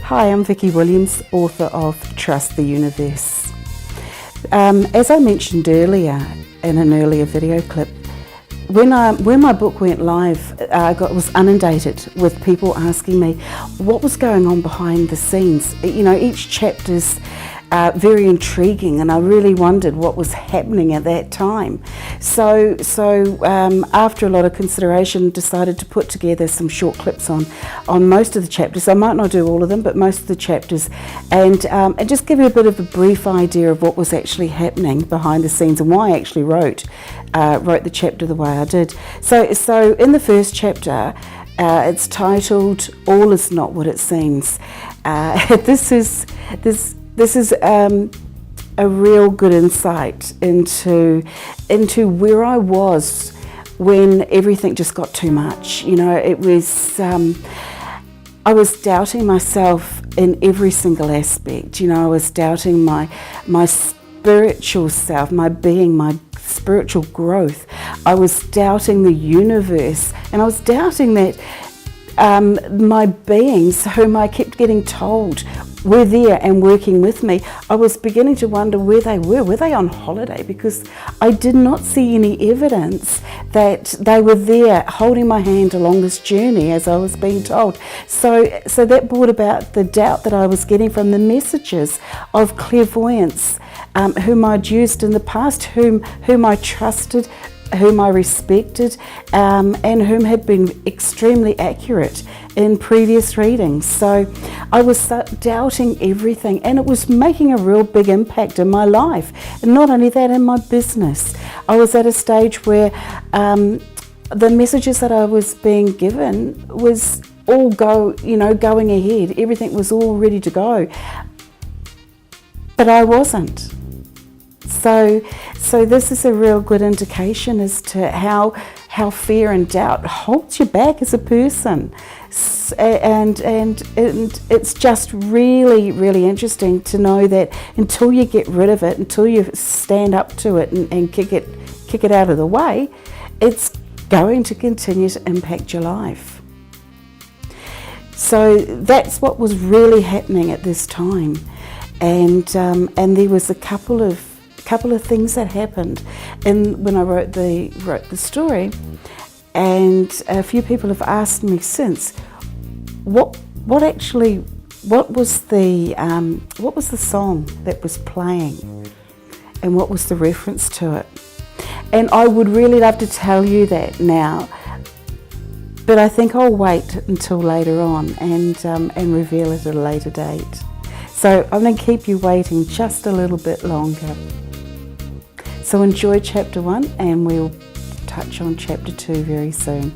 Hi, I'm Vicki Williams, author of Trust the Universe. As I mentioned earlier in an earlier video clip, when my book went live, I was inundated with people asking me what was going on behind the scenes. You know, each chapter's very intriguing, and I really wondered what was happening at that time. So after a lot of consideration, decided to put together some short clips on most of the chapters. I might not do all of them, but most of the chapters, and just give you a bit of a brief idea of what was actually happening behind the scenes and why I actually wrote the chapter the way I did. So in the first chapter, it's titled "All Is Not What It Seems." This is a real good insight into where I was when everything just got too much. You know, it was I was doubting myself in every single aspect. You know, I was doubting my spiritual self, my being, my spiritual growth. I was doubting the universe, and I was doubting that my beings, whom I kept getting told were there and working with me, I was beginning to wonder where they were. Were they on holiday? Because I did not see any evidence that they were there holding my hand along this journey as I was being told. So that brought about the doubt that I was getting from the messages of clairvoyance, whom I'd used in the past, whom I trusted, whom I respected, and whom had been extremely accurate in previous readings. So I was doubting everything, and it was making a real big impact in my life. And not only that, in my business. I was at a stage where the messages that I was being given was all going ahead. Everything was all ready to go. But I wasn't. So this is a real good indication as to how fear and doubt holds you back as a person, and it's just really, really interesting to know that until you get rid of it, until you stand up to it and kick it out of the way, it's going to continue to impact your life. So that's what was really happening at this time, and there was a couple of things that happened when I wrote the story, and a few people have asked me since what was the song that was playing and what was the reference to it. And I would really love to tell you that now, but I think I'll wait until later on and reveal it at a later date. So I'm going to keep you waiting just a little bit longer. So enjoy chapter 1, and we'll touch on chapter 2 very soon.